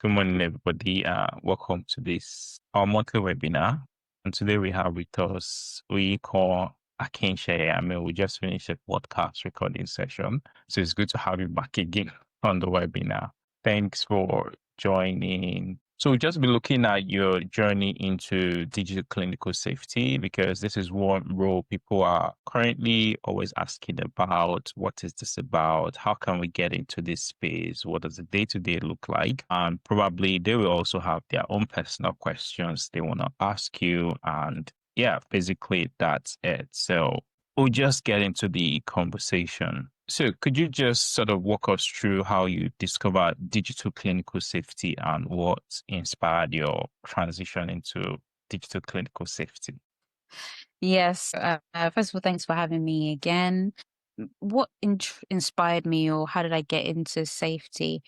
Good morning, everybody. Welcome to this our monthly webinar. And today we have with us Oyinkan Akinseye. We just finished a podcast recording session, so it's good to have you back again on the webinar. Thanks for joining. So we'll just be looking at your journey into digital clinical safety, because this is one role people are currently always asking about. What is this about? How can we get into this space? What does the day-to-day look like? And probably they will also have their own personal questions they want to ask you. And yeah, basically that's it. So we'll just get into the conversation. So could you just sort of walk us through how you discovered digital clinical safety and what inspired your transition into digital clinical safety? Yes. First of all, thanks for having me again. What inspired me, or how did I get into safety?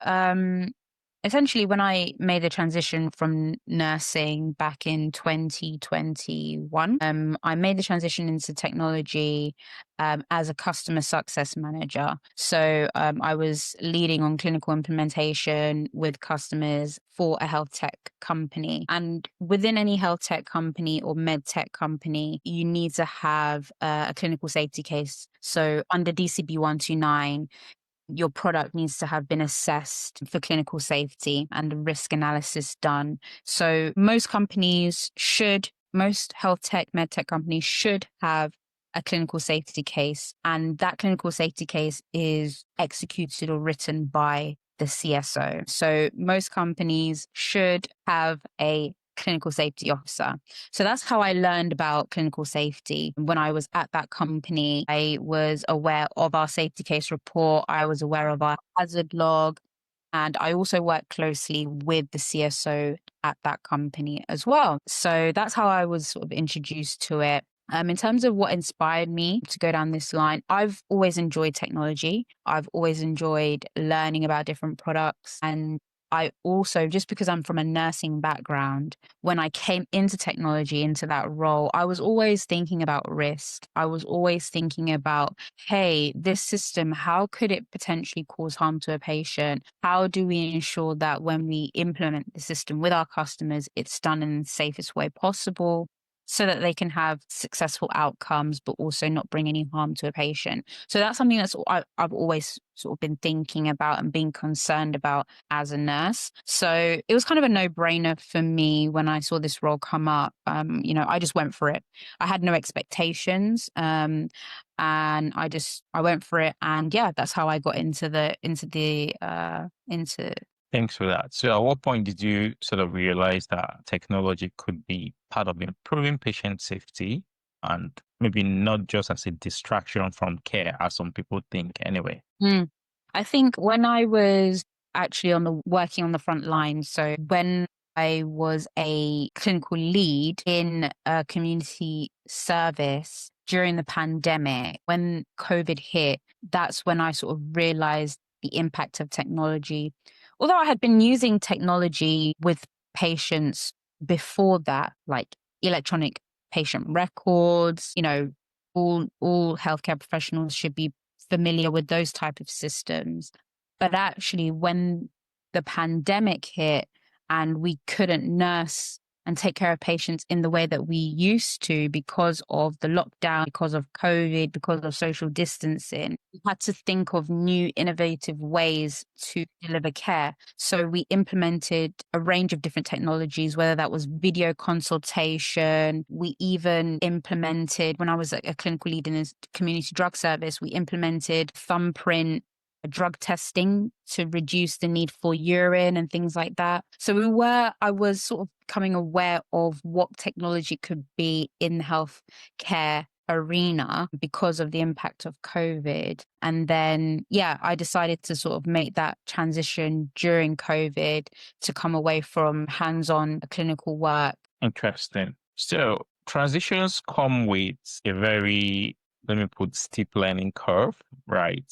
Essentially, when I made the transition from nursing back in 2021, I made the transition into technology as a customer success manager. So I was leading on clinical implementation with customers for a health tech company. And within any health tech company or med tech company, you need to have a clinical safety case. So under DCB 129, your product needs to have been assessed for clinical safety and a risk analysis done. So most health tech, med tech companies should have a clinical safety case. And that clinical safety case is executed or written by the CSO. So most companies should have a clinical safety officer. So that's how I learned about clinical safety. When I was at that company, I was aware of our safety case report. I was aware of our hazard log. And I also worked closely with the CSO at that company as well. So that's how I was sort of introduced to it. In terms of what inspired me to go down this line, I've always enjoyed technology. I've always enjoyed learning about different products. And I also, just because I'm from a nursing background, when I came into technology, into that role, I was always thinking about risk. I was always thinking about, hey, this system, how could it potentially cause harm to a patient? How do we ensure that when we implement the system with our customers, it's done in the safest way possible, so that they can have successful outcomes, but also not bring any harm to a patient? So that's something I've always sort of been thinking about and being concerned about as a nurse. So it was kind of a no-brainer for me when I saw this role come up. I just went for it. I had no expectations. And I went for it. And yeah, that's how I got into Thanks for that. So at what point did you sort of realize that technology could be part of improving patient safety and maybe not just as a distraction from care, as some people think anyway? I think when I was actually working on the front line, so when I was a clinical lead in a community service during the pandemic, when COVID hit, that's when I sort of realized the impact of technology. Although I had been using technology with patients before that, like electronic patient records, all healthcare professionals should be familiar with those type of systems. But actually, when the pandemic hit and we couldn't nurse and take care of patients in the way that we used to because of the lockdown, because of COVID, because of social distancing, we had to think of new innovative ways to deliver care. So we implemented a range of different technologies, whether that was video consultation. We even implemented, when I was a clinical lead in a community drug service, we implemented thumbprint drug testing to reduce the need for urine and things like that. So I was sort of becoming aware of what technology could be in the healthcare arena because of the impact of COVID. And then, yeah, I decided to sort of make that transition during COVID to come away from hands-on clinical work. Interesting. So transitions come with a very, let me put, steep learning curve, right?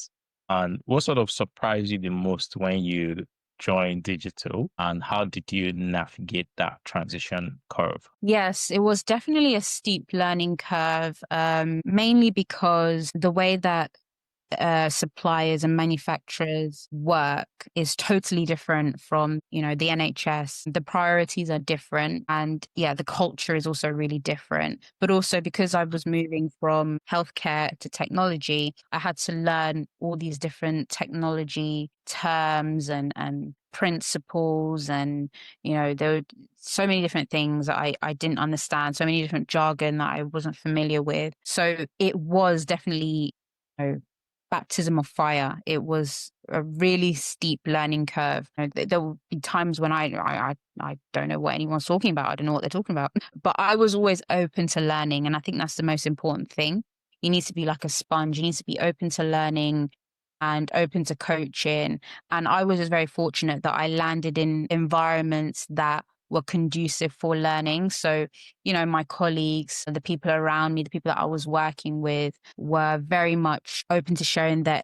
And what sort of surprised you the most when you joined digital, and how did you navigate that transition curve? Yes, it was definitely a steep learning curve, mainly because the way that suppliers and manufacturers work is totally different from, the NHS. The priorities are different. And yeah, the culture is also really different. But also because I was moving from healthcare to technology, I had to learn all these different technology terms and principles. And, there were so many different things that I didn't understand, so many different jargon that I wasn't familiar with. So it was definitely, baptism of fire. It was a really steep learning curve. There will be times when I don't know what anyone's talking about. I don't know what they're talking about. But I was always open to learning, and I think that's the most important thing. You need to be like a sponge. You need to be open to learning and open to coaching. And I was just very fortunate that I landed in environments that were conducive for learning. So, my colleagues, the people around me, the people that I was working with were very much open to sharing their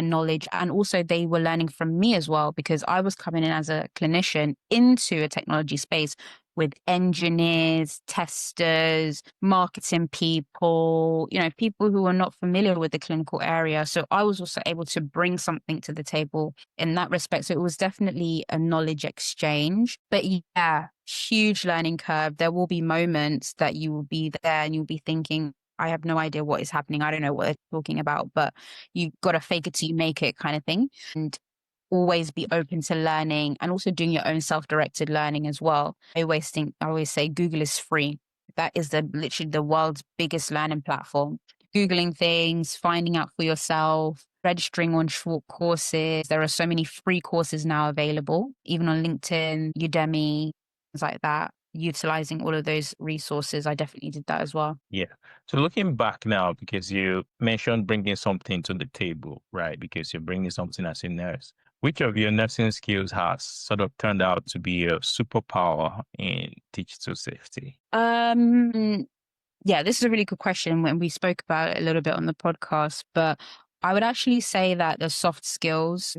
knowledge. And also they were learning from me as well, because I was coming in as a clinician into a technology space with engineers, testers, marketing people, people who are not familiar with the clinical area. So I was also able to bring something to the table in that respect. So it was definitely a knowledge exchange. But yeah, huge learning curve. There will be moments that you will be there and you'll be thinking, I have no idea what is happening. I don't know what they're talking about, but you've got to fake it till you make it kind of thing. And always be open to learning and also doing your own self-directed learning as well. I always say Google is free. That is literally the world's biggest learning platform. Googling things, finding out for yourself, registering on short courses. There are so many free courses now available, even on LinkedIn, Udemy, things like that. Utilizing all of those resources, I definitely did that as well. Yeah. So looking back now, because you mentioned bringing something to the table, right? Because you're bringing something as a nurse. Which of your nursing skills has sort of turned out to be a superpower in digital safety? Yeah, this is a really good question when we spoke about it a little bit on the podcast, but I would actually say that the soft skills,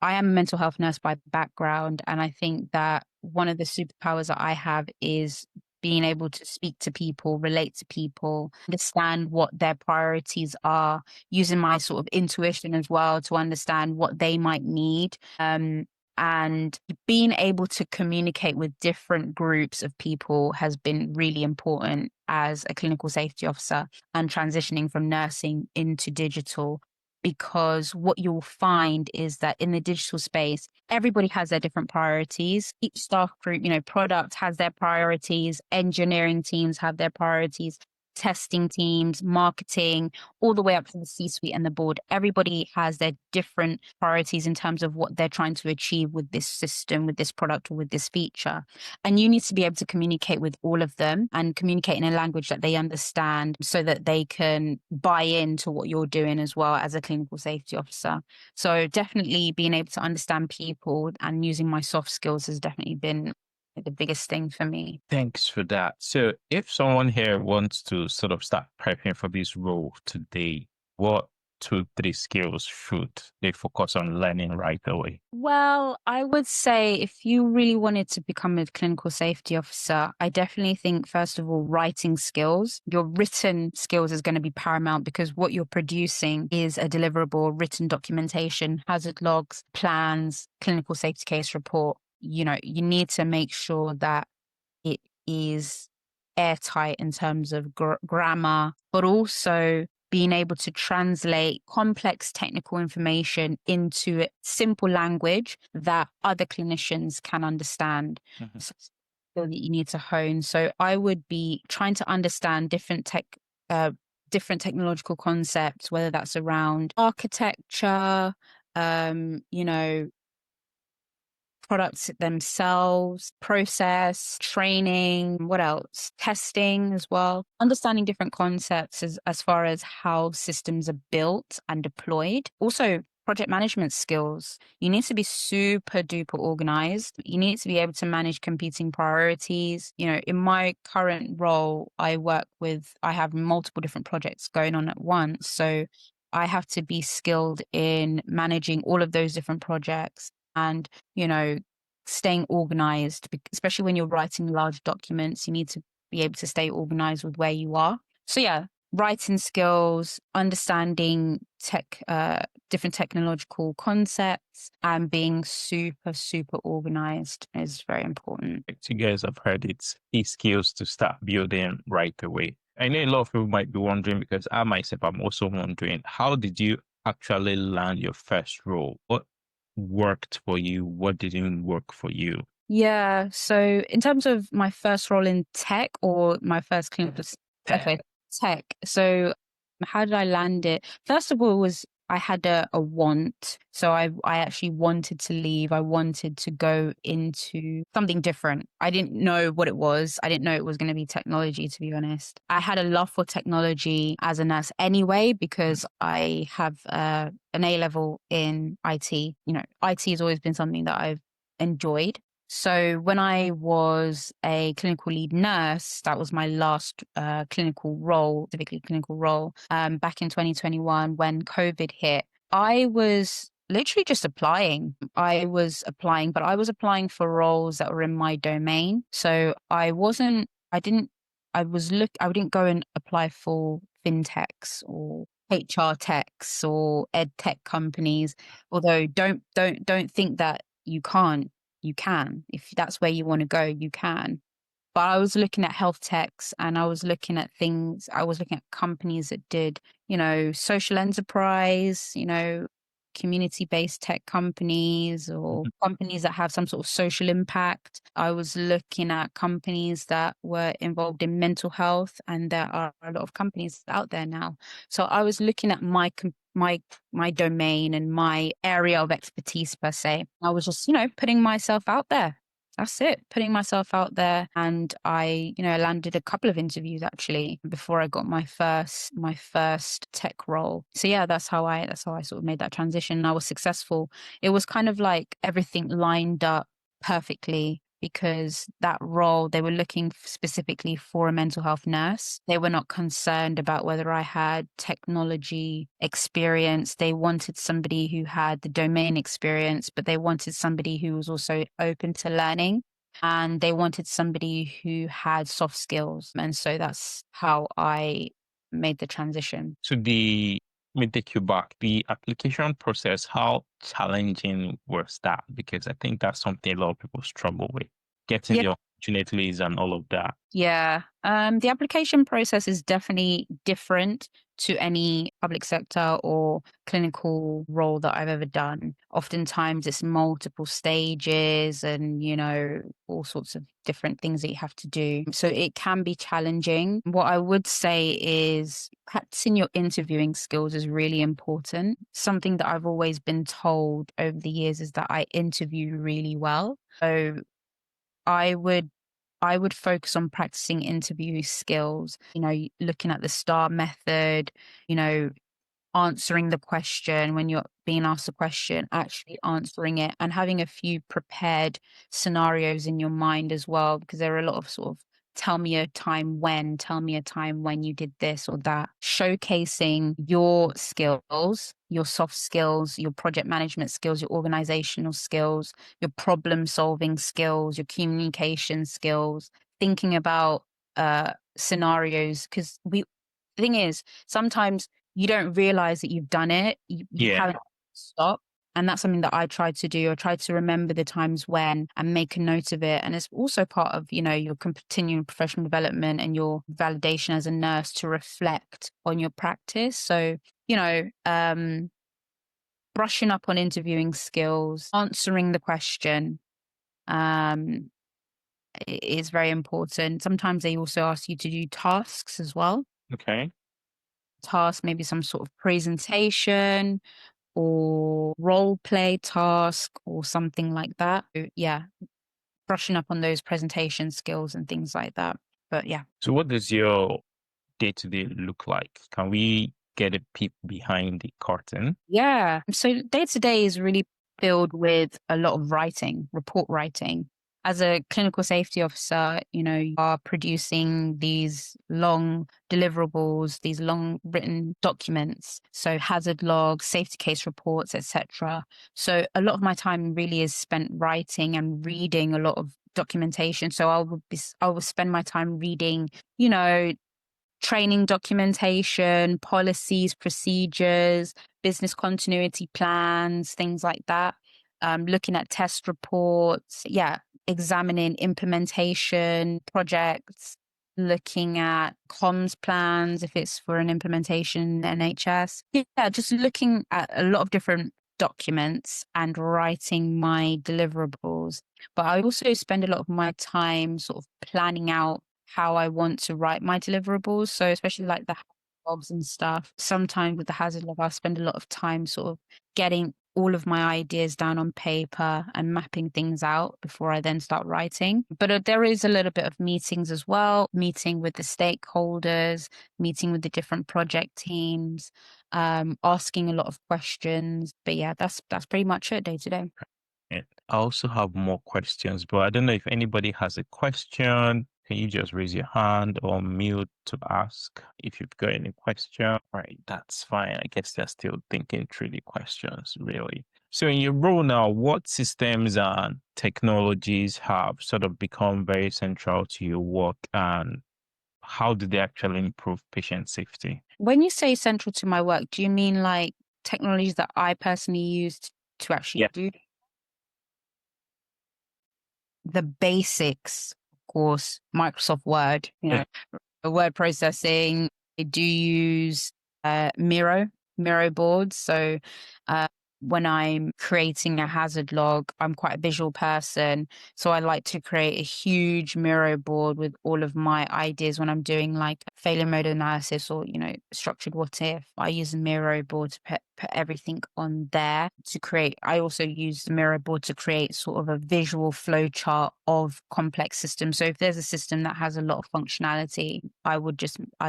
I am a mental health nurse by background, and I think that one of the superpowers that I have is being able to speak to people, relate to people, understand what their priorities are, using my sort of intuition as well to understand what they might need. And being able to communicate with different groups of people has been really important as a clinical safety officer and transitioning from nursing into digital. Because what you'll find is that in the digital space, everybody has their different priorities. Each staff group, product has their priorities, engineering teams have their priorities, testing teams, marketing, all the way up to the C-suite and the board. Everybody has their different priorities in terms of what they're trying to achieve with this system, with this product, or with this feature. And you need to be able to communicate with all of them and communicate in a language that they understand so that they can buy into what you're doing as well as a clinical safety officer. So definitely being able to understand people and using my soft skills has definitely been the biggest thing for me. Thanks for that. So if someone here wants to sort of start prepping for this role today, what 2, 3 skills should they focus on learning right away? Well, I would say if you really wanted to become a clinical safety officer, I definitely think, first of all, writing skills. Your written skills is going to be paramount because what you're producing is a deliverable written documentation, hazard logs, plans, clinical safety case report. You need to make sure that it is airtight in terms of grammar, but also being able to translate complex technical information into simple language that other clinicians can understand. Mhm. So it's a skill that you need to hone. So I would be trying to understand different technological concepts, whether that's around architecture, you know, products themselves, process, training, what else? Testing as well. Understanding different concepts as far as how systems are built and deployed. Also, project management skills. You need to be super duper organized. You need to be able to manage competing priorities. In my current role, I have multiple different projects going on at once. So I have to be skilled in managing all of those different projects and staying organized, especially when you're writing large documents. You need to be able to stay organized with where you are. So yeah, writing skills, understanding different technological concepts, and being super, super organized is very important. Like you guys have heard it's key skills to start building right away. I know a lot of people might be wondering because I myself, I'm also wondering, how did you actually land your first role? What worked for you? What didn't work for you? Yeah. So in terms of my first role in tech or my first clinical, okay, tech. So how did I land it? First of all, I had a want. So I actually wanted to leave. I wanted to go into something different. I didn't know what it was. I didn't know it was going to be technology, to be honest. I had a love for technology as a nurse anyway, because I have an A level in IT. You know, IT has always been something that I've enjoyed. So when I was a clinical lead nurse, that was my last clinical role, typically clinical role, back in 2021 when COVID hit. I was literally just applying. I was applying, but I was applying for roles that were in my domain. So I didn't go and apply for fintechs or HR techs or ed tech companies. Although don't think that you can't. You can. If that's where you want to go, you can. But I was looking at health techs and I was looking at companies that did, social enterprise, community-based tech companies or Mhm. companies that have some sort of social impact. I was looking at companies that were involved in mental health, and there are a lot of companies out there now. So I was looking at my domain and my area of expertise per se. I was just, putting myself out there. That's it, putting myself out there. And I, landed a couple of interviews actually before I got my first tech role. So yeah, that's how I sort of made that transition. And I was successful. It was kind of like everything lined up perfectly, because that role, they were looking specifically for a mental health nurse. They were not concerned about whether I had technology experience. They wanted somebody who had the domain experience, but they wanted somebody who was also open to learning. And they wanted somebody who had soft skills. And so that's how I made the transition. So let me take you back. The application process, how challenging was that? Because I think that's something a lot of people struggle with, getting Yeah. the opportunities and all of that. Yeah. The application process is definitely different to any public sector or clinical role that I've ever done. Oftentimes it's multiple stages and, all sorts of different things that you have to do. So it can be challenging. What I would say is practicing your interviewing skills is really important. Something that I've always been told over the years is that I interview really well. So I would I would focus on practicing interview skills, looking at the STAR method, you know, answering the question when you're being asked a question, actually answering it, and having a few prepared scenarios in your mind as well, because there are a lot of sort of tell me a time when you did this or that, showcasing your skills, your soft skills, your project management skills, your organizational skills, your problem solving skills, your communication skills, thinking about scenarios. Because the thing is, sometimes you don't realize that you've done it. You Yeah. haven't stopped. And that's something that I try to do. I try to remember the times when and make a note of it. And it's also part of, your continuing professional development and your validation as a nurse to reflect on your practice. So, brushing up on interviewing skills, answering the question, um, is very important. Sometimes they also ask you to do tasks as well. Okay. Task, maybe some sort of presentation or role play task or something like that. So, yeah, brushing up on those presentation skills and things like that. But yeah. So what does your day to day look like? Can we get a peep behind the curtain? Yeah. So day to day is really filled with a lot of writing, report writing. As a clinical safety officer, you are producing these long deliverables, these long written documents. So hazard logs, safety case reports, etc. So a lot of my time really is spent writing and reading a lot of documentation. So I will spend my time reading, you know, training documentation, policies, procedures, business continuity plans, things like that. Looking at test reports, examining implementation projects, looking at comms plans if it's for an implementation in NHS. Yeah, just looking at a lot of different documents and writing my deliverables. But I also spend a lot of my time sort of planning out how I want to write my deliverables. So especially like the logs and stuff. Sometimes with the hazard log, I'll spend a lot of time sort of getting all of my ideas down on paper and mapping things out before I then start writing. But there is a little bit of meetings as well, meeting with the stakeholders, meeting with the different project teams, asking a lot of questions. But yeah, that's pretty much it day to day. I also have more questions, but I don't know if anybody has a question. Can you just raise your hand or mute to ask if you've got any question? Right, that's fine. I guess they're still thinking through the questions, really. So in your role now, what systems and technologies have sort of become very central to your work, and how do they actually improve patient safety? When you say central to my work, do you mean like technologies that I personally used to actually do the basics? Of course, Microsoft Word, word processing. I do use Miro boards. So when I'm creating a hazard log, I'm quite a visual person. So I like to create a huge Miro board with all of my ideas when I'm doing like failure mode analysis or, structured what if. I use a Miro board to put everything on there to create. I also use the Miro board to create sort of a visual flow chart of complex systems. So if there's a system that has a lot of functionality, I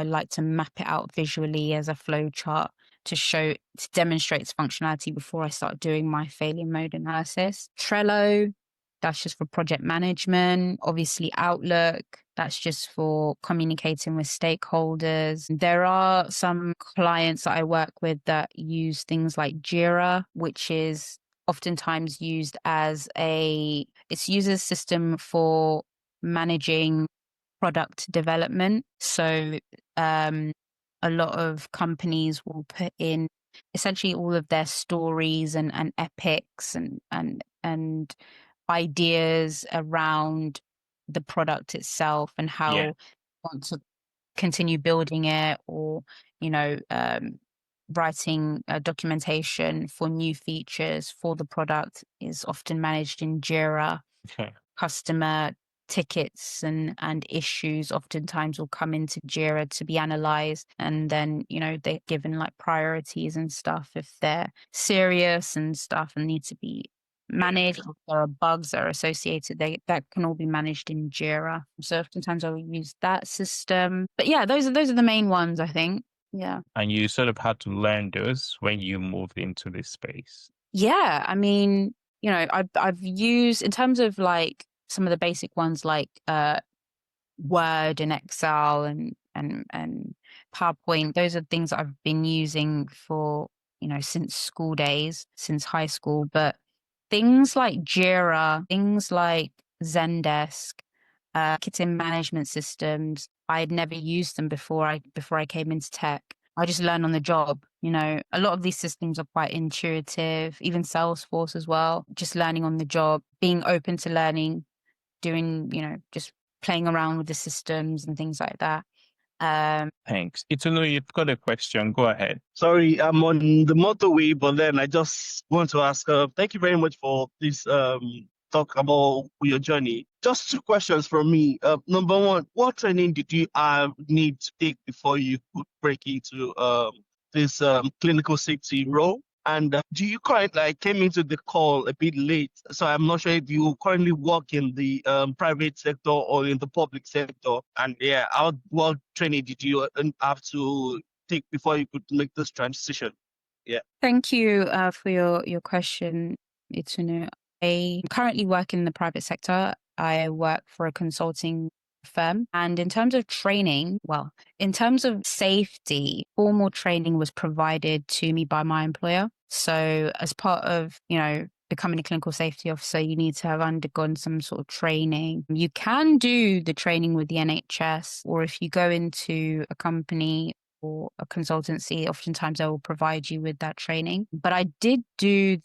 like to map it out visually as a flow chart to demonstrate its functionality before I start doing my failure mode analysis. Trello, that's just for project management. Obviously, Outlook, that's just for communicating with stakeholders. There are some clients that I work with that use things like Jira, which is oftentimes used as it's used as a system for managing product development. So a lot of companies will put in essentially all of their stories and epics and ideas around the product itself and how Yeah. you want to continue building it, or writing documentation for new features for the product is often managed in Jira. Okay. Customer tickets and issues oftentimes will come into Jira to be analyzed, and then they're given like priorities and stuff if they're serious and stuff and need to be managed. If there are bugs that are associated, that can all be managed in Jira. So oftentimes I'll use that system. But yeah, those are the main ones, I think. Yeah. And you sort of had to learn those when you moved into this space. Yeah, I mean, I've used, in terms of like some of the basic ones like Word and Excel and PowerPoint. Those are things that I've been using for, since school days, since high school. But things like Jira, things like Zendesk, ticketing management systems, I had never used them before I came into tech. I just learned on the job. A lot of these systems are quite intuitive, even Salesforce as well. Just learning on the job, being open to learning, doing, just playing around with the systems and things like that. Thanks. Itunu, you've got a question. Go ahead. Sorry, I'm on the motorway, but then I just want to ask, thank you very much for this talk about your journey. Just two questions from me. Number one, what training did you need to take before you could break into this clinical safety role? And do you currently, I came into the call a bit late, so I'm not sure if you currently work in the private sector or in the public sector. And yeah, what training did you have to take before you could make this transition? Yeah. Thank you for your question, Itunu. I currently work in the private sector. I work for a consulting firm. And in terms of training, well, in terms of safety, formal training was provided to me by my employer. So as part of, becoming a clinical safety officer, you need to have undergone some sort of training. You can do the training with the NHS, or if you go into a company or a consultancy, oftentimes they will provide you with that training. But I did do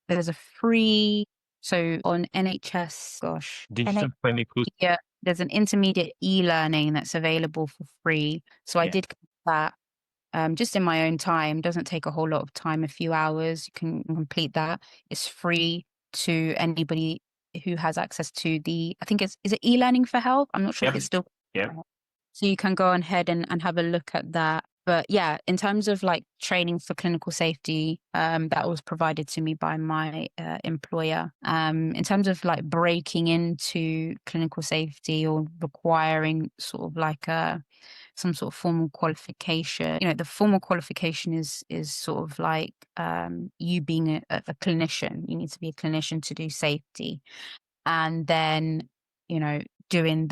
there's a free, so on NHS, Digital clinical. yeah, there's an intermediate e-learning that's available for free. So I Yeah. did that just in my own time. Doesn't take a whole lot of time, a few hours. You can complete that. It's free to anybody who has access to I think is it e-learning for health? I'm not sure if Yep. it's still. Yep. So you can go ahead and have a look at that. But yeah, in terms of like training for clinical safety, that was provided to me by my employer. In terms of like breaking into clinical safety or requiring sort of like some sort of formal qualification, the formal qualification is sort of like you being a clinician. You need to be a clinician to do safety, and then doing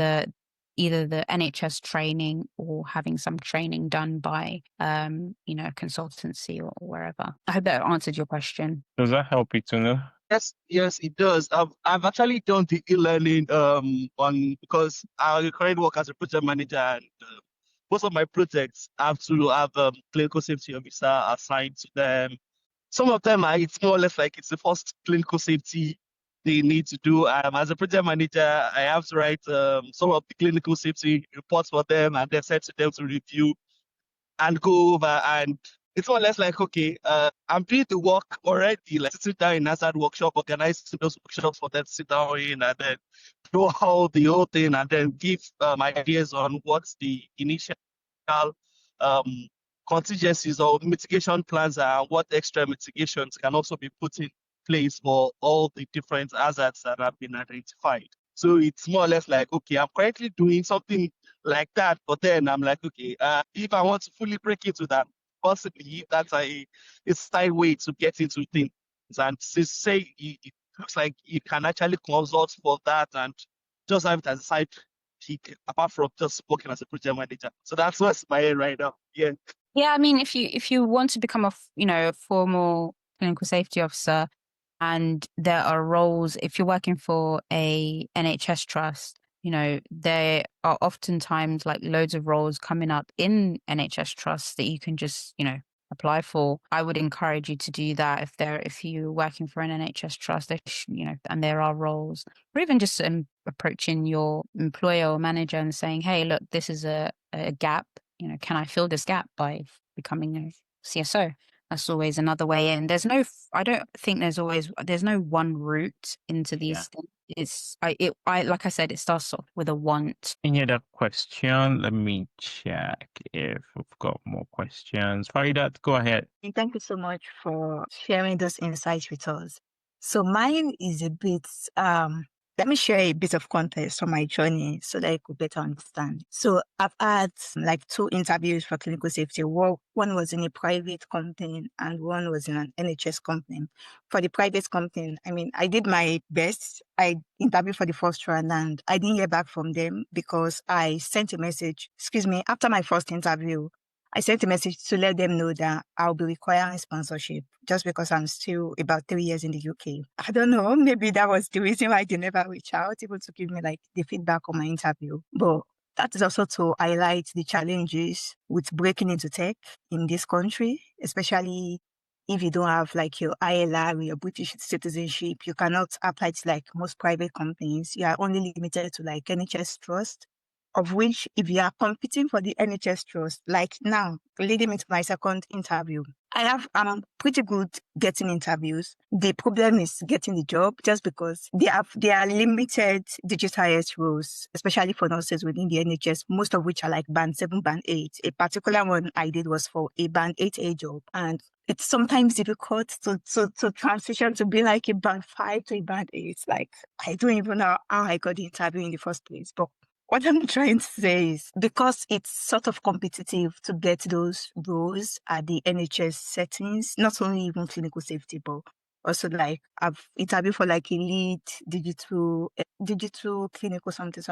either the NHS training or having some training done by consultancy or wherever. I hope that answered your question. Does that help you to know? Yes, it does. I've actually done the e-learning because I currently work as a project manager, and most of my projects have to have clinical safety officer assigned to them. Some of them it's more or less like it's the first clinical safety they need to do. As a project manager, I have to write some of the clinical safety reports for them and then send to them to review and go over. And it's more or less like, okay, I'm doing the work already, like sit down in hazard workshop, organize those workshops for them to sit down in and then do how the whole thing and then give ideas on what's the initial um, contingencies or mitigation plans are, and what extra mitigations can also be put in place for all the different hazards that have been identified. So it's more or less like, okay, I'm currently doing something like that, but then I'm like, okay, if I want to fully break into that, possibly that's a side way to get into things. And to say it looks like you can actually consult for that and just have it as a side gig, apart from just working as a project manager. So that's what's my head right now. Yeah. Yeah, I mean, if you want to become a formal clinical safety officer, and there are roles, if you're working for a NHS trust, there are oftentimes like loads of roles coming up in NHS trusts that you can just, apply for. I would encourage you to do that if you're working for an NHS trust, and there are roles, or even just approaching your employer or manager and saying, hey, look, this is a gap. Can I fill this gap by becoming a CSO? That's always another way in. I don't think there's no one route into these things. Like I said, it starts off with a want. Any other question? Let me check if we've got more questions. Faridat, go ahead. Thank you so much for sharing those insights with us. So mine is a bit, let me share a bit of context from my journey so that I could better understand. So I've had like 2 interviews for clinical safety. One was in a private company and one was in an NHS company. For the private company, I did my best. I interviewed for the first round and I didn't hear back from them because I sent a message, after my first interview, I sent a message to let them know that I'll be requiring sponsorship just because I'm still about 3 years in the UK. I don't know, maybe that was the reason why they never reached out, able to give me like the feedback on my interview. But that is also to highlight the challenges with breaking into tech in this country, especially if you don't have like your ILR or your British citizenship. You cannot apply to like most private companies. You are only limited to like NHS trust, of which if you are competing for the NHS trust, like now, leading me to my second interview, I'm pretty good getting interviews. The problem is getting the job just because they are limited digitized roles, especially for nurses within the NHS, most of which are like band 7, band 8. A particular one I did was for a band 8A job. And it's sometimes difficult to transition to be like a band 5 to a band 8. Like, I don't even know how I got the interview in the first place, but what I'm trying to say is because it's sort of competitive to get those roles at the NHS settings, not only even clinical safety, but also like I've interviewed for like a lead digital clinical something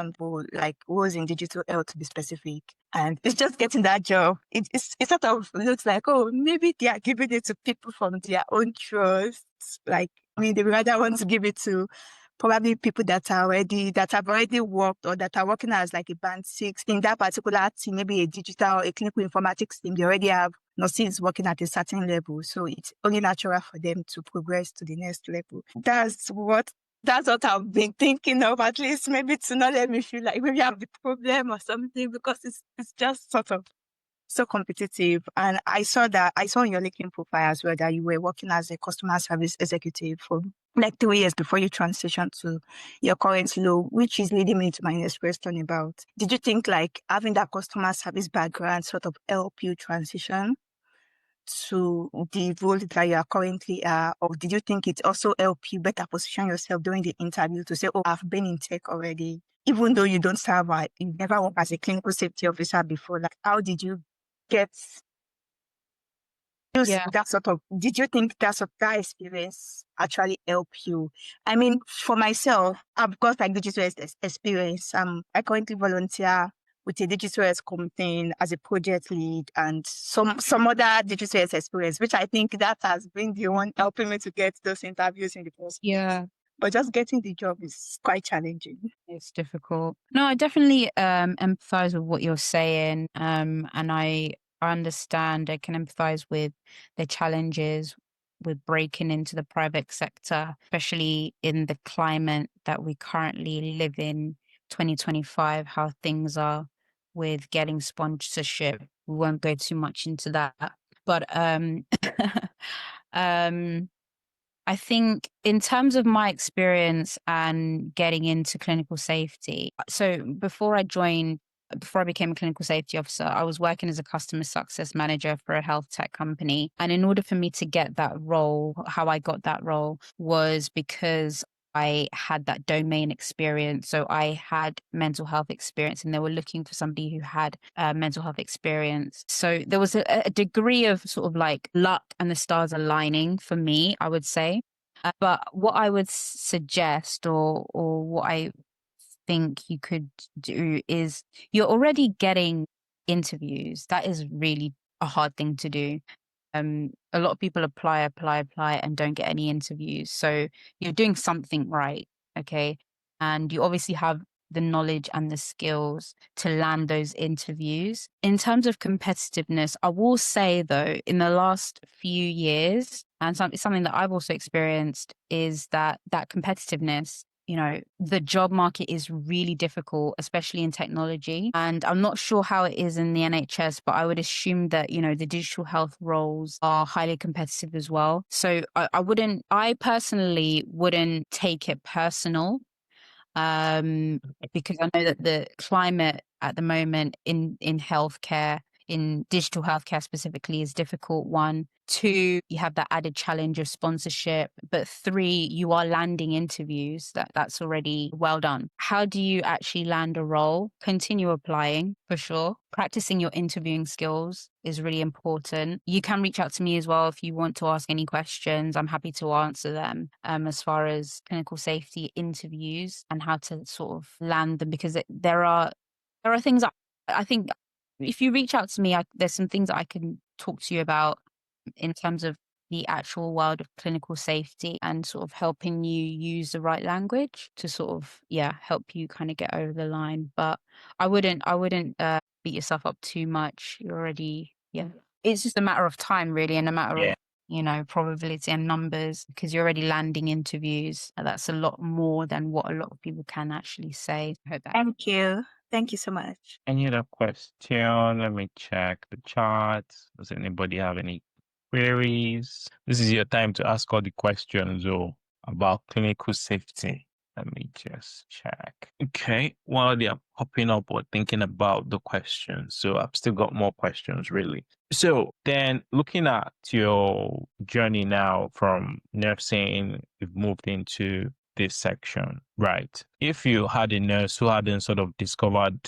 like was in digital health to be specific. And it's just getting that job. It sort of looks like, oh, maybe they are giving it to people from their own trust. Like, I mean, they rather want to give it to probably people that have already worked or that are working as like a band 6 in that particular team, maybe a clinical informatics team. They already have nurses working at a certain level. So it's only natural for them to progress to the next level. That's what I've been thinking of, at least maybe to not let me feel like maybe I have the problem or something, because it's just sort of so competitive. And I saw on your LinkedIn profile as well that you were working as a customer service executive for like 3 years before you transitioned to your current role, which is leading me to my next question about, did you think like having that customer service background sort of help you transition to the role that you are currently or did you think it also help you better position yourself during the interview to say, oh, I've been in tech already, even though you don't serve, you never worked as a clinical safety officer before? Like, how did you get Yeah. that sort of, did you think that experience actually help you? I mean, for myself, I've got like digital experience. I currently volunteer with a digital health company as a project lead and some other digital health experience, which I think that has been the one helping me to get those interviews in the first place. Yeah. But just getting the job is quite challenging. It's difficult. No, I definitely empathize with what you're saying. And I understand, I can empathize with the challenges with breaking into the private sector, especially in the climate that we currently live in, 2025, how things are with getting sponsorship. We won't go too much into that. But um I think in terms of my experience and getting into clinical safety, so before I became a clinical safety officer, I was working as a customer success manager for a health tech company. And in order for me to get that role, how I got that role was because I had that domain experience. So I had mental health experience and they were looking for somebody who had mental health experience. So there was a degree of sort of like luck and the stars aligning for me, I would say. But what I would suggest or what I think you could do is you're already getting interviews. That is really a hard thing to do. A lot of people apply and don't get any interviews. So you're doing something right, okay? And you obviously have the knowledge and the skills to land those interviews. In terms of competitiveness, I will say though, in the last few years, and something that I've also experienced is that competitiveness, the job market is really difficult, especially in technology. And I'm not sure how it is in the NHS, but I would assume that, the digital health roles are highly competitive as well. So I personally wouldn't take it personal. Because I know that the climate at the moment in healthcare, in digital healthcare specifically, is difficult. 1, 2, you have that added challenge of sponsorship, but 3, you are landing interviews. That's already well done. How do you actually land a role? Continue applying for sure. Practicing your interviewing skills is really important. You can reach out to me as well if you want to ask any questions. I'm happy to answer them as far as clinical safety interviews and how to sort of land them, because there are things I think if you reach out to me, there's some things that I can talk to you about in terms of the actual world of clinical safety and sort of helping you use the right language to sort of, help you kind of get over the line. But I wouldn't beat yourself up too much. You're already, it's just a matter of time really, and a matter of, probability and numbers, because you're already landing interviews. That's a lot more than what a lot of people can actually say. I hope that. Thank you. Thank you so much. Any other question? Let me check the chat. Does anybody have any queries? This is your time to ask all the questions about clinical safety. Let me just check. Okay, while they are popping up or thinking about the questions. So I've still got more questions really. So then looking at your journey now from nursing, you've moved into this section, right? If you had a nurse who hadn't sort of discovered,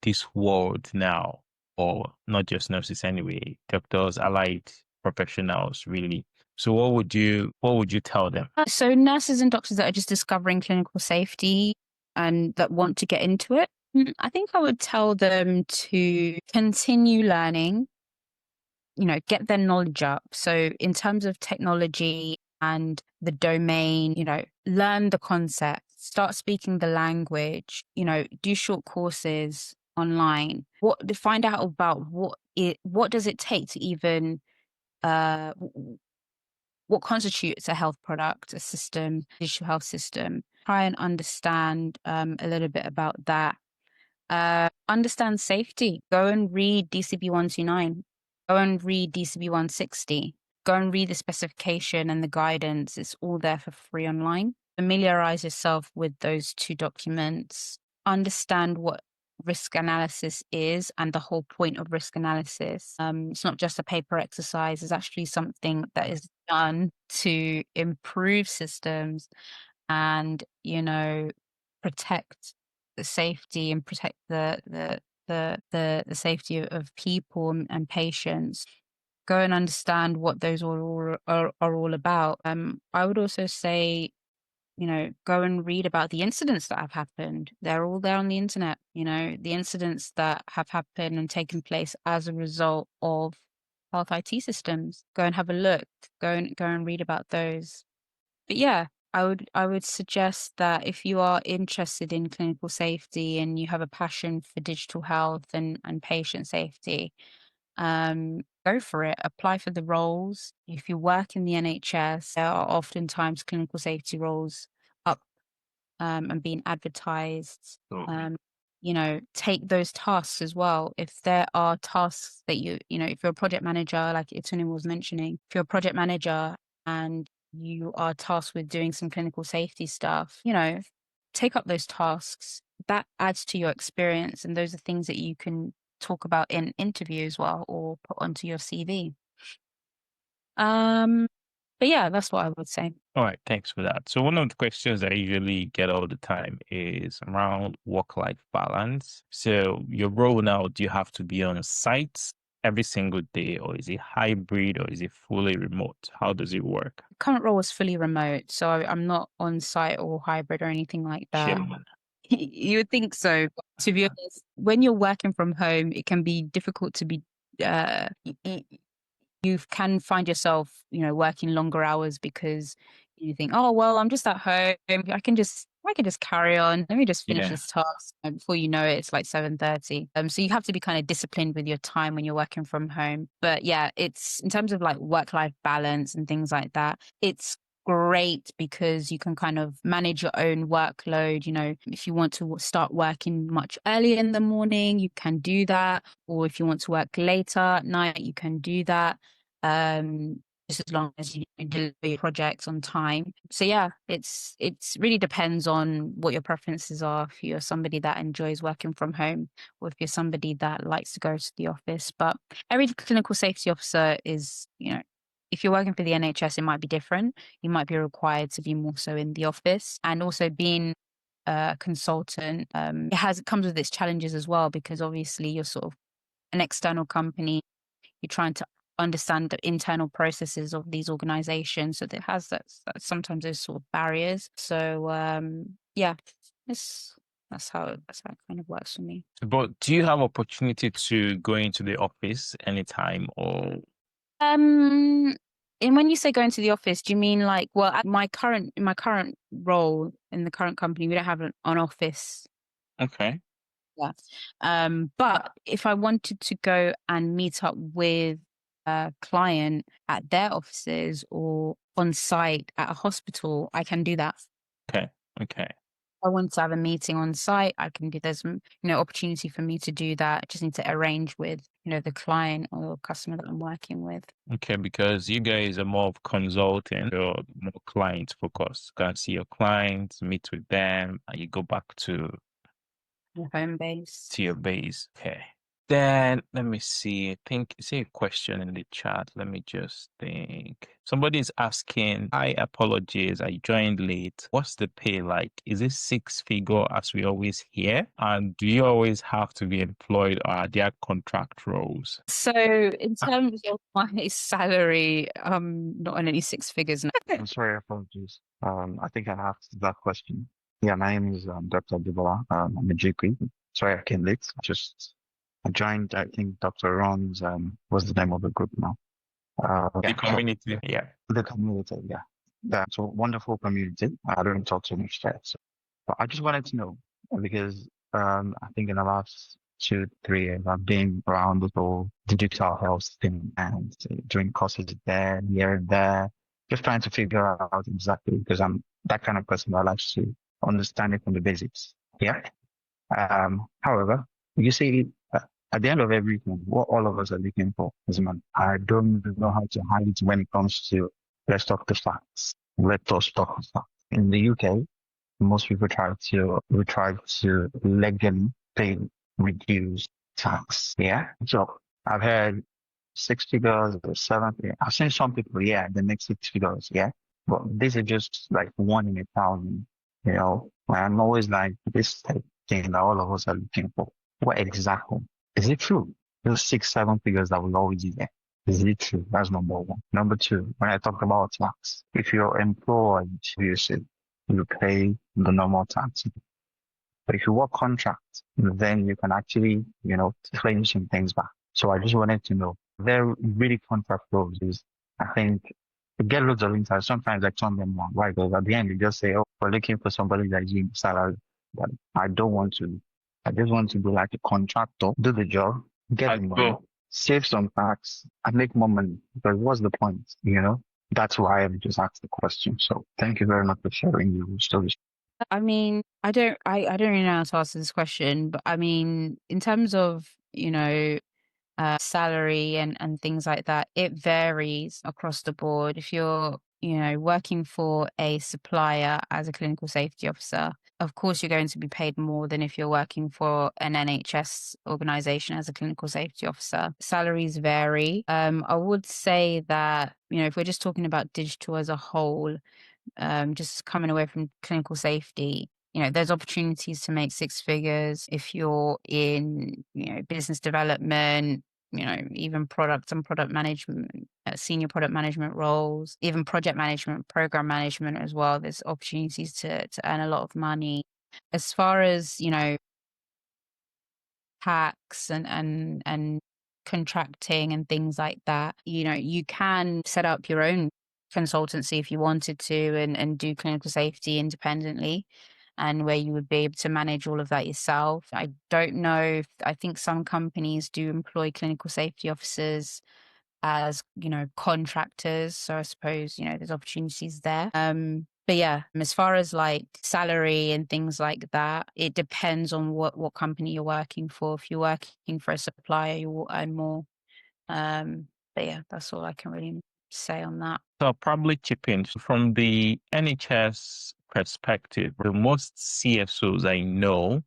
this world now, or not just nurses anyway, doctors, allied professionals really, So what would you tell them? So nurses and doctors that are just discovering clinical safety and that want to get into it, I think I would tell them to continue learning, get their knowledge up. So in terms of technology and the domain, learn the concept, start speaking the language, do short courses online. To find out about what does it take to even what constitutes a health product, a system, digital health system. Try and understand a little bit about that. Understand safety. Go and read DCB 129. Go and read DCB 160. Go and read the specification and the guidance. It's all there for free online. Familiarize yourself with those two documents. Understand what risk analysis is and the whole point of risk analysis. It's not just a paper exercise. It's actually something that is done to improve systems and, protect the safety and protect the safety of people and patients. Go and understand what those are all about. I would also say, go and read about the incidents that have happened. They're all there on the internet. The incidents that have happened and taken place as a result of health IT systems. Go and have a look. Go and read about those. But yeah, I would suggest that if you are interested in clinical safety and you have a passion for digital health and patient safety, go for it. Apply for the roles. If you work in the NHS, there are oftentimes clinical safety roles up and being advertised. Take those tasks as well. If there are tasks that if you're a project manager, like Ituni was mentioning, if you're a project manager and you are tasked with doing some clinical safety stuff, take up those tasks. That adds to your experience, and those are things that you can talk about in interview as well or put onto your CV. But yeah, that's what I would say. All right, thanks for that. So one of the questions I usually get all the time is around work-life balance. So your role now, do you have to be on a site every single day, or is it hybrid, or is it fully remote? How does it work? Current role is fully remote, so I'm not on site or hybrid or anything like that. Sure. You would think so. But to be honest, when you're working from home, it can be difficult to be. You can find yourself, working longer hours because you think, oh well, I'm just at home. I can just carry on. Let me just finish this task. And before you know it, it's like 7:30. So you have to be kind of disciplined with your time when you're working from home. But yeah, it's in terms of like work-life balance and things like that. It's great because you can kind of manage your own workload. If you want to start working much earlier in the morning, you can do that. Or if you want to work later at night, you can do that. Just as long as you deliver your projects on time. So yeah, it's really depends on what your preferences are. If you're somebody that enjoys working from home, or if you're somebody that likes to go to the office. But every clinical safety officer is, if you're working for the NHS, it might be different. You might be required to be more so in the office, and also being a consultant, it comes with its challenges as well, because obviously you're sort of an external company. You're trying to understand the internal processes of these organizations, so that has that sometimes those sort of barriers. So yeah, that's how it kind of works for me. But do you have opportunity to go into the office anytime, or? And when you say going to the office, do you mean like, well, at my current role in the current company, we don't have an office. Okay. Yeah. But if I wanted to go and meet up with a client at their offices or on site at a hospital, I can do that. Okay. I want to have a meeting on site, I can do. There's opportunity for me to do that. I just need to arrange with the client or customer that I'm working with. Okay, because you guys are more of consulting or more client focused. You can see your clients, meet with them, and you go back to Home base. your base. Okay. Then let me see. I think see a question in the chat. Let me just think. Somebody is asking, "Hi, apologies. I joined late. What's the pay like? Is it 6-figure as we always hear? And do you always have to be employed, or are there contract roles?" So in terms of my salary, I'm not on any 6 figures now. I'm sorry, apologies. I think I asked that question. Yeah, my name is Dr. Debola. I'm a GP. Sorry, I came late. I joined, I think Dr. Ron's, what's the name of the group now? The community. Yeah. The community, yeah. That's a wonderful community. I don't talk too much there. So, but I just wanted to know because I think in the last 2, 3 years I've been around the whole digital health thing and doing courses there, here and there, just trying to figure out exactly because I'm that kind of person that likes to understand it from the basics. Yeah. However, you see, at the end of everything, what all of us are looking for is man. I don't know how to hide it when it comes to let's talk the facts. Let us talk the facts. In the UK, most people try to legally pay reduced tax. Yeah. So I've heard 6 figures or 7 figures. I've seen some people, yeah, they make 6 figures. Yeah. But these are just like 1 in 1,000, you know. I'm always like this type of thing that all of us are looking for. What exactly? Is it true? Those 6, 7 figures that will always be there. Is it true? That's number one. Number two, when I talk about tax, if you're employed, you pay the normal tax. But if you work contract, then you can actually, claim some things back. So I just wanted to know, they're really contract roles is, I think, you get loads of insight. Sometimes I turn them on. Why? Because at the end, you just say, oh, we're looking for somebody that is in salary. But I don't want to. I just want to be like a contractor, do the job, get the money, save some tax, and make more money. Because what's the point? That's why I just asked the question. So thank you very much for sharing your stories. I mean, I don't really know how to answer this question, but I mean, in terms of, salary and things like that, it varies across the board. If you're, working for a supplier as a clinical safety officer, of course, you're going to be paid more than if you're working for an NHS organization as a clinical safety officer. Salaries vary. I would say that, if we're just talking about digital as a whole, just coming away from clinical safety, there's opportunities to make 6 figures if you're in, business development, even product and product management, senior product management roles, even project management, program management as well. There's opportunities to earn a lot of money. As far as, tax and contracting and things like that, you can set up your own consultancy if you wanted to and do clinical safety independently, and where you would be able to manage all of that yourself. I don't know I think some companies do employ clinical safety officers as, contractors. So I suppose, there's opportunities there. But yeah, as far as like salary and things like that, it depends on what company you're working for. If you're working for a supplier, you will earn more. But yeah, that's all I can really say on that. So I'll probably chip in from the NHS perspective. The most CSOs I know,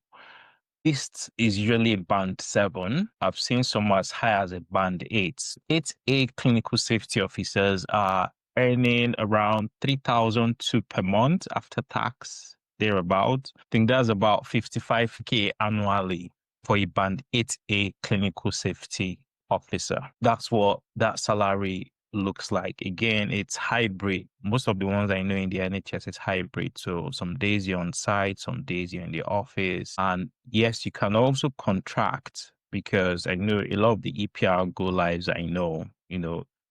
this is usually band 7. I've seen some as high as a band 8. 8A clinical safety officers are earning around 3,002 per month after tax, thereabout. I think that's about 55K annually for a band 8A clinical safety officer. That's what that salary looks like. Again, it's hybrid. Most of the ones I know in the NHS is hybrid. So some days you're on site, some days you're in the office. And yes, you can also contract, because I know a lot of the EPR go lives I know,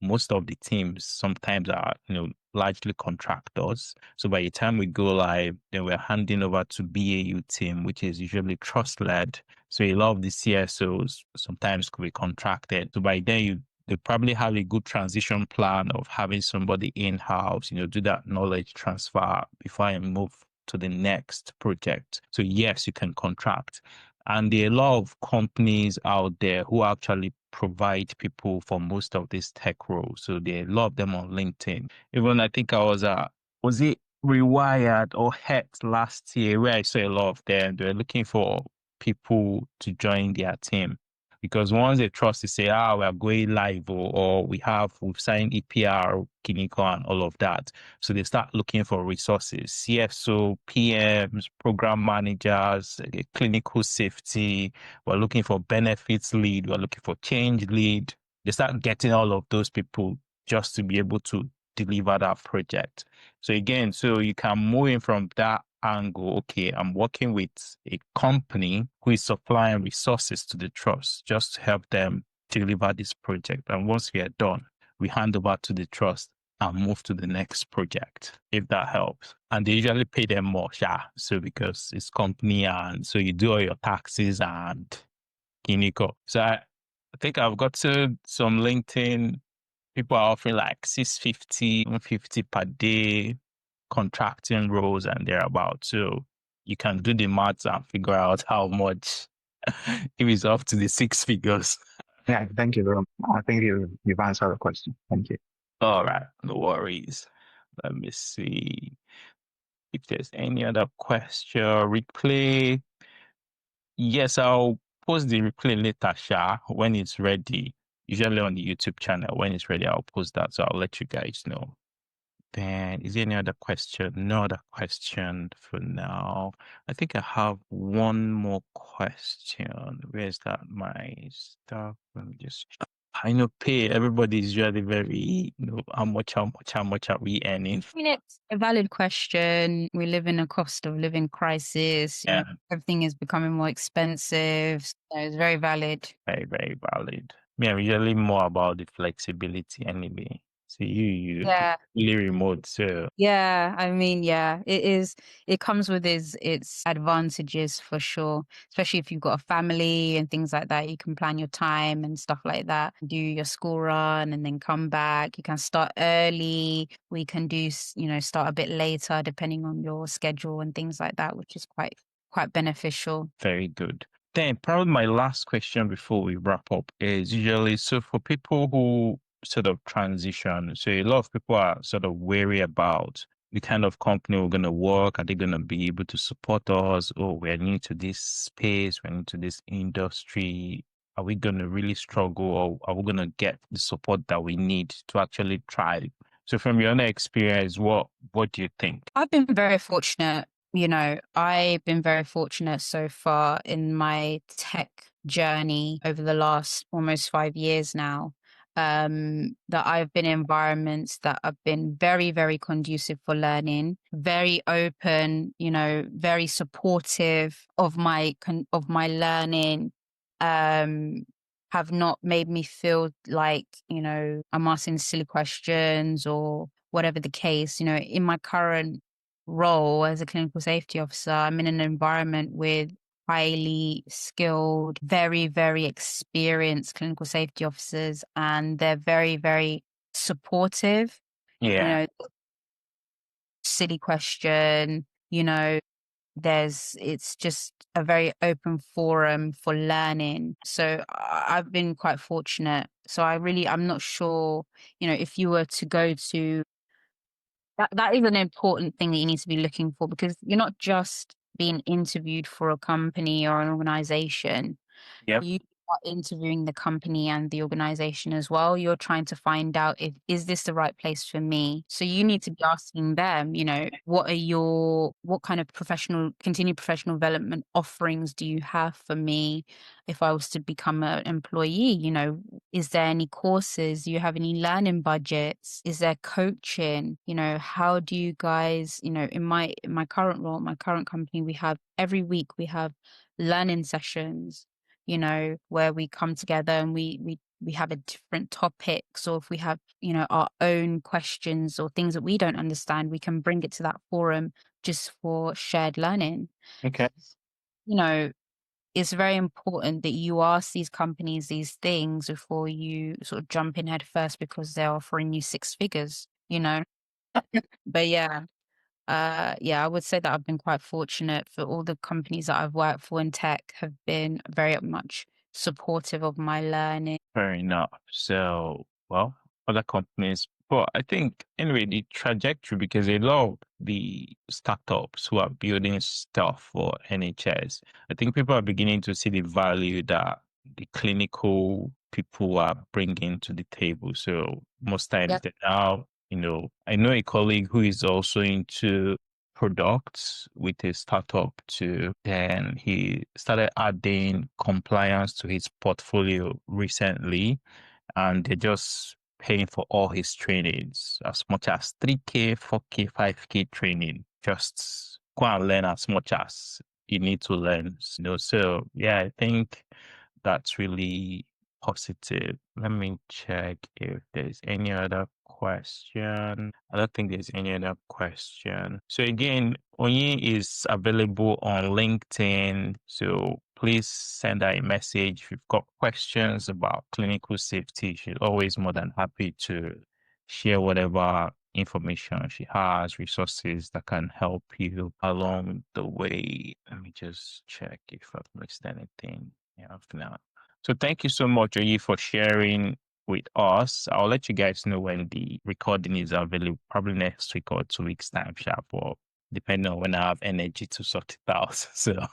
most of the teams sometimes are, largely contractors. So by the time we go live, then we're handing over to BAU team, which is usually trust led. So a lot of the CSOs sometimes could be contracted. So by then they probably have a good transition plan of having somebody in-house, do that knowledge transfer before I move to the next project. So yes, you can contract. And there are a lot of companies out there who actually provide people for most of these tech roles. So there are a lot of them on LinkedIn. Even I think I was it Rewired or Het last year, where I saw a lot of them. They're looking for people to join their team. Because once they trust to say, we are going live, or we've signed EPR, Kiniko, and all of that. So they start looking for resources, CFO, PMs, program managers, clinical safety. We're looking for benefits lead. We're looking for change lead. They start getting all of those people just to be able to deliver that project. So again, so you can move in from that angle. Okay, I'm working with a company who is supplying resources to the trust just to help them deliver this project. And once we are done, we hand over to the trust and move to the next project, if that helps. And they usually pay them more, so because it's company, and so you do all your taxes and Kiniko. So I think I've got to some LinkedIn, people are offering like 650, 150 per day contracting roles and thereabouts. So you can do the maths and figure out how much if it's up to the six figures. Yeah, thank you very much. I think you've answered the question. Thank you. All right, no worries. Let me see if there's any other question. Replay. Yes, I'll post the replay later, when it's ready. Usually on the YouTube channel. When it's ready, I'll post that. So I'll let you guys know. Then, is there any other question? No other question for now. I think I have one more question. Where's that? My stuff. Let me just. I know pay. Everybody is usually very, how much are we earning? I mean, it's a valid question. We live in a cost of living crisis. Yeah. Everything is becoming more expensive. So it's very valid. Very, very valid. Yeah, usually more about the flexibility anyway. So you Yeah. really remote, so Yeah, I mean, yeah, it is. It comes with its advantages for sure, especially if you've got a family and things like that. You can plan your time and stuff like that. Do your school run and then come back. You can start early. We can do, start a bit later depending on your schedule and things like that, which is quite beneficial. very good. Then probably my last question before we wrap up is usually, so for people who sort of transition, so a lot of people are sort of wary about the kind of company we're going to work. Are they going to be able to support us? Oh, we're new to this space, we're new to this industry. Are we going to really struggle, or are we going to get the support that we need to actually thrive? So from your own experience, what do you think? I've been very fortunate. I've been very fortunate so far in my tech journey over the last almost 5 years now. That I've been in environments that have been very, very conducive for learning, very open, very supportive of my learning. Have not made me feel like, I'm asking silly questions or whatever the case. In my current role as a clinical safety officer, I'm in an environment with highly skilled, very, very experienced clinical safety officers, and they're very, very supportive. Yeah. Silly question, it's just a very open forum for learning. So I've been quite fortunate. So I'm not sure, if you were to go to that is an important thing that you need to be looking for, because you're not just being interviewed for a company or an organization. Yep. You are interviewing the company and the organization as well. You're trying to find out is this the right place for me? So you need to be asking them, what kind of continued professional development offerings do you have for me if I was to become an employee? Is there any courses? Do you have any learning budgets? Is there coaching? How do you guys, in my current role, my current company, every week we have learning sessions, where we come together and we have a different topics, or if we have, our own questions or things that we don't understand, we can bring it to that forum just for shared learning. Okay. It's very important that you ask these companies these things before you sort of jump in head first because they're offering you six figures, But yeah. I would say that I've been quite fortunate. For all the companies that I've worked for in tech have been very much supportive of my learning. Fair enough. So, well, other companies, but I think anyway, the trajectory, because a lot of the startups who are building stuff for NHS, I think people are beginning to see the value that the clinical people are bringing to the table. So most times Yep. they now, I know a colleague who is also into products with a startup too. Then he started adding compliance to his portfolio recently, and they're just paying for all his trainings as much as 3K, 4K, 5K training. Just go and learn as much as you need to learn. So yeah, I think that's really positive. Let me check if there's any other question. I don't think there's any other question. So again, Oyin is available on LinkedIn. So please send her a message if you've got questions about clinical safety. She's always more than happy to share whatever information she has, resources that can help you along the way. Let me just check if I've missed anything. Yeah, now. So thank you so much, Oyi, for sharing with us. I'll let you guys know when the recording is available, probably next week or 2 weeks time, sharp, or depending on when I have energy to sort it out. So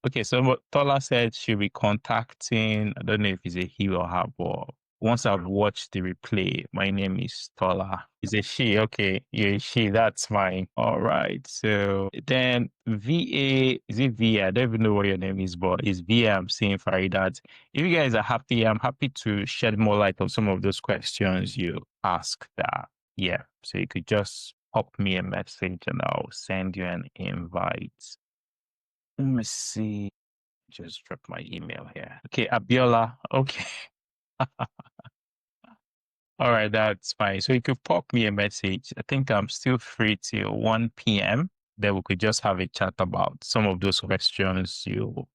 okay, so what Tola said she'll be contacting, I don't know if it's a he or her, but once I've watched the replay, my name is Tola. Is it she? Okay, yeah, she, that's fine. All right. So then VA, is it VA? I don't even know what your name is, but it's VA. I'm seeing Faridat. If you guys are happy, I'm happy to shed more light on some of those questions you asked. Yeah. So you could just pop me a message and I'll send you an invite. Let me see. Just drop my email here. Okay, Abiola. Okay. All right, that's fine. So you could pop me a message. I think I'm still free till 1 p.m. Then we could just have a chat about some of those questions you